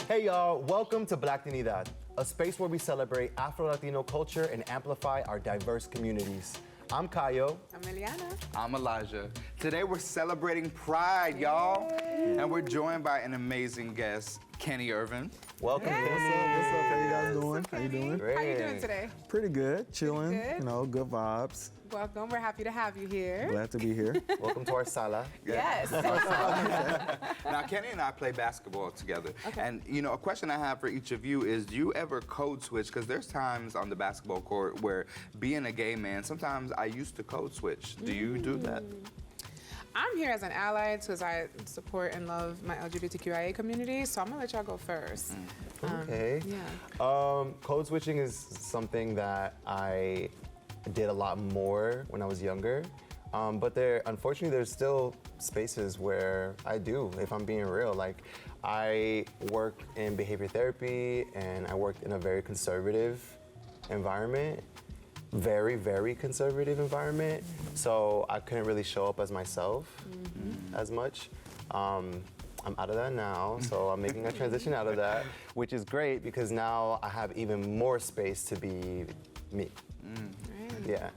Hey y'all, welcome to Blacktinidad, a space where we celebrate Afro-Latino culture and amplify our diverse communities. I'm Kayo. I'm Eliana. I'm Elijah. Today we're celebrating Pride, y'all. And we're joined by an amazing guest, Kenny Ervin. Welcome. Yes. What's up? How you guys doing? How you Kenny. doing? Great. How you doing today? Pretty good. Chilling. good? You know, good vibes. Welcome. We're happy to have you here. Glad to be here. Welcome to our sala. Yes. Now, Kenny and I play basketball together. Okay. And, you know, a question I have for each of you is, do you ever code switch? Because there's times on the basketball court where being a gay man, sometimes I used to code switch. Do you do that? I'm here as an ally because I support and love my LGBTQIA community, so I'm gonna let y'all go first. Okay. Yeah. Code switching is something that I did a lot more when I was younger. But unfortunately, there's still spaces where I do, if I'm being real. Like, I work in behavior therapy and I worked in a very conservative environment. Very, very conservative environment. So I couldn't really show up as myself as much. I'm out of that now, so I'm making a transition out of that, which is great because now I have even more space to be me. Yeah.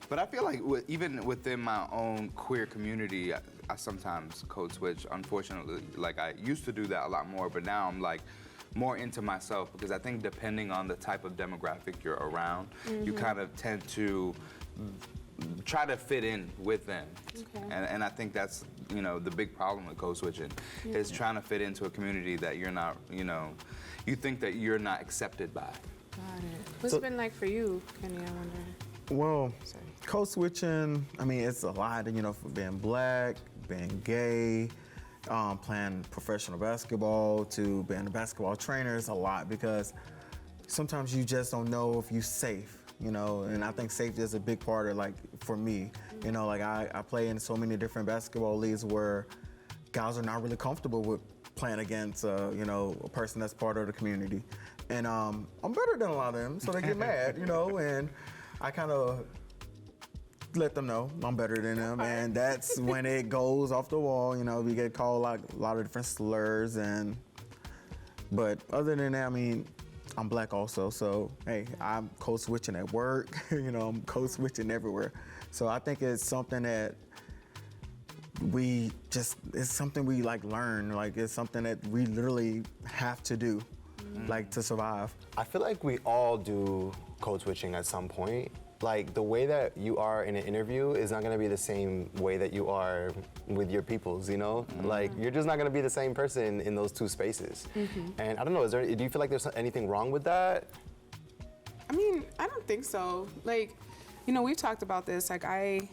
But I feel like even within my own queer community, I sometimes code switch. Unfortunately, like I used to do that a lot more, but now I'm like more into myself because I think depending on the type of demographic you're around, you kind of tend to try to fit in with them. Okay. And I think that's, you know, the big problem with code switching is trying to fit into a community that you're not, you know, you think that you're not accepted by. Got it. What's it been like for you, Kenny, I wonder? Well, code switching, I mean, it's a lot, you know, for being black, being gay, playing professional basketball to being a basketball trainer. It's a lot because sometimes you just don't know if you're safe, you know, and I think safety is a big part of, like, for me, you know, like I play in so many different basketball leagues where guys are not really comfortable with playing against, you know, a person that's part of the community. And I'm better than a lot of them, so they get mad, you know, and I kind of let them know I'm better than them, and that's when it goes off the wall. You know, we get called like a lot of different slurs, but other than that, I mean, I'm black also, so hey, I'm code switching at work. You know, I'm code switching everywhere. So I think it's something that it's something we like learn. Like it's something that we literally have to do, like to survive. I feel like we all do code switching at some point. Like, the way that you are in an interview is not gonna be the same way that you are with your peoples, you know? Like, you're just not gonna be the same person in those two spaces. And I don't know, do you feel like there's anything wrong with that? I mean, I don't think so. Like, you know, we've talked about this. Like, I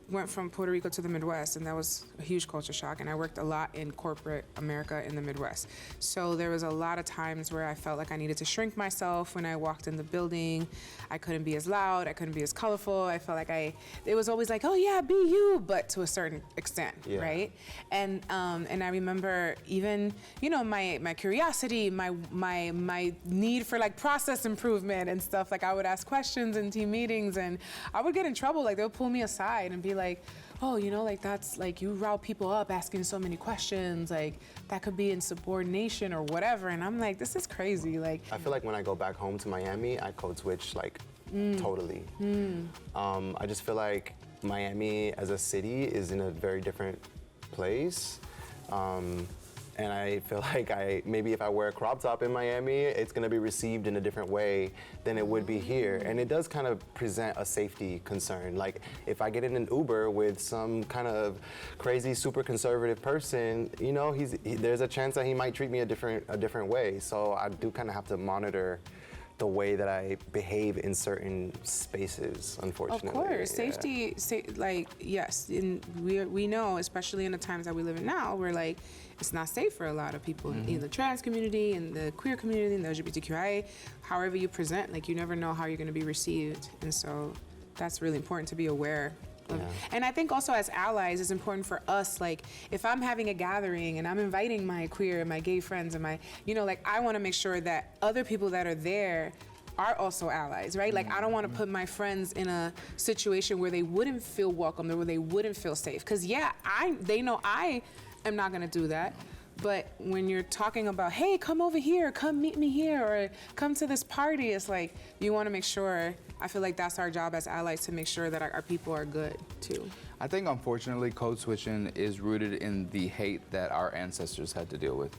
went from Puerto Rico to the Midwest, and that was a huge culture shock. And I worked a lot in corporate America in the Midwest. So there was a lot of times where I felt like I needed to shrink myself when I walked in the building. I couldn't be as loud, I couldn't be as colorful. I felt like it was always like, oh yeah, be you, but to a certain extent, right? And I remember even, you know, my curiosity, my need for like process improvement and stuff. Like I would ask questions in team meetings, and I would get in trouble. Like they would pull me aside and be like, oh, you know, like that's like you rile people up asking so many questions, like that could be insubordination or whatever. And I'm like, this is crazy. Like I feel like when I go back home to Miami, I code switch like totally. I just feel like Miami as a city is in a very different place. And I feel like maybe if I wear a crop top in Miami, it's gonna be received in a different way than it would be here. And it does kind of present a safety concern. Like if I get in an Uber with some kind of crazy, super conservative person, you know, there's a chance that he might treat me a different way. So I do kind of have to monitor the way that I behave in certain spaces, unfortunately. Of course, safety, like, yes, and we know, especially in the times that we live in now, where like, it's not safe for a lot of people in the trans community, in the queer community, in the LGBTQIA, however you present, like you never know how you're gonna be received. And so that's really important to be aware of. And I think also as allies, it's important for us, like if I'm having a gathering and I'm inviting my queer and my gay friends and my, you know, like I wanna make sure that other people that are there are also allies, right? Like I don't want to put my friends in a situation where they wouldn't feel welcome or where they wouldn't feel safe. Because yeah, they know I am not going to do that, But when you're talking about, hey, come over here, come meet me here, or come to this party, it's like you want to make sure. I feel like that's our job as allies, to make sure that our people are good too. I think, unfortunately, code switching is rooted in the hate that our ancestors had to deal with.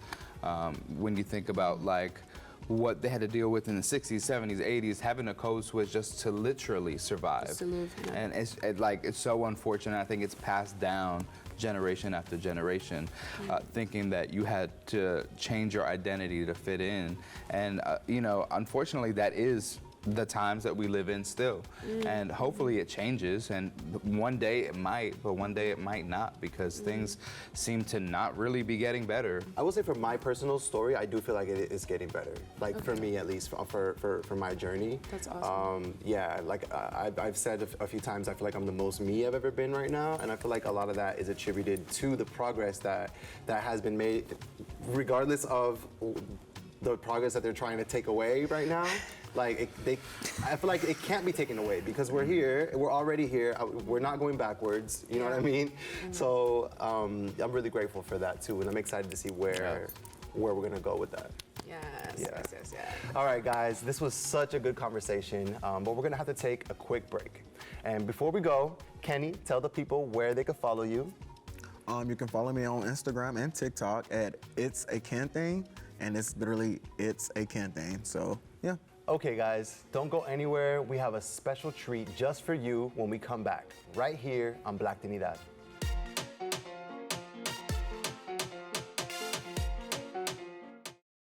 When you think about like what they had to deal with in the 60s, 70s, 80s, having a code switch just to literally survive. Just to live, yeah. And it's so unfortunate. I think it's passed down generation after generation, thinking that you had to change your identity to fit in. And, you know, unfortunately, that is the times that we live in still. And hopefully it changes, and one day it might, but one day it might not, because things seem to not really be getting better. I will say, for my personal story, I do feel like it is getting better. Like for me, at least, for my journey. That's awesome. Yeah, like I've said a few times, I feel like I'm the most me I've ever been right now, and I feel like a lot of that is attributed to the progress that has been made, regardless of the progress that they're trying to take away right now. Like, I feel like it can't be taken away, because we're here, we're already here, we're not going backwards, you know what I mean? So I'm really grateful for that too, and I'm excited to see where we're gonna go with that. Yes. All right, guys, this was such a good conversation, but we're gonna have to take a quick break. And before we go, Kenny, tell the people where they can follow you. You can follow me on Instagram and TikTok at It's a Ken Thing, and it's literally It's a Ken Thing. So yeah. Okay, guys, don't go anywhere. We have a special treat just for you when we come back, right here on Blacktinidad.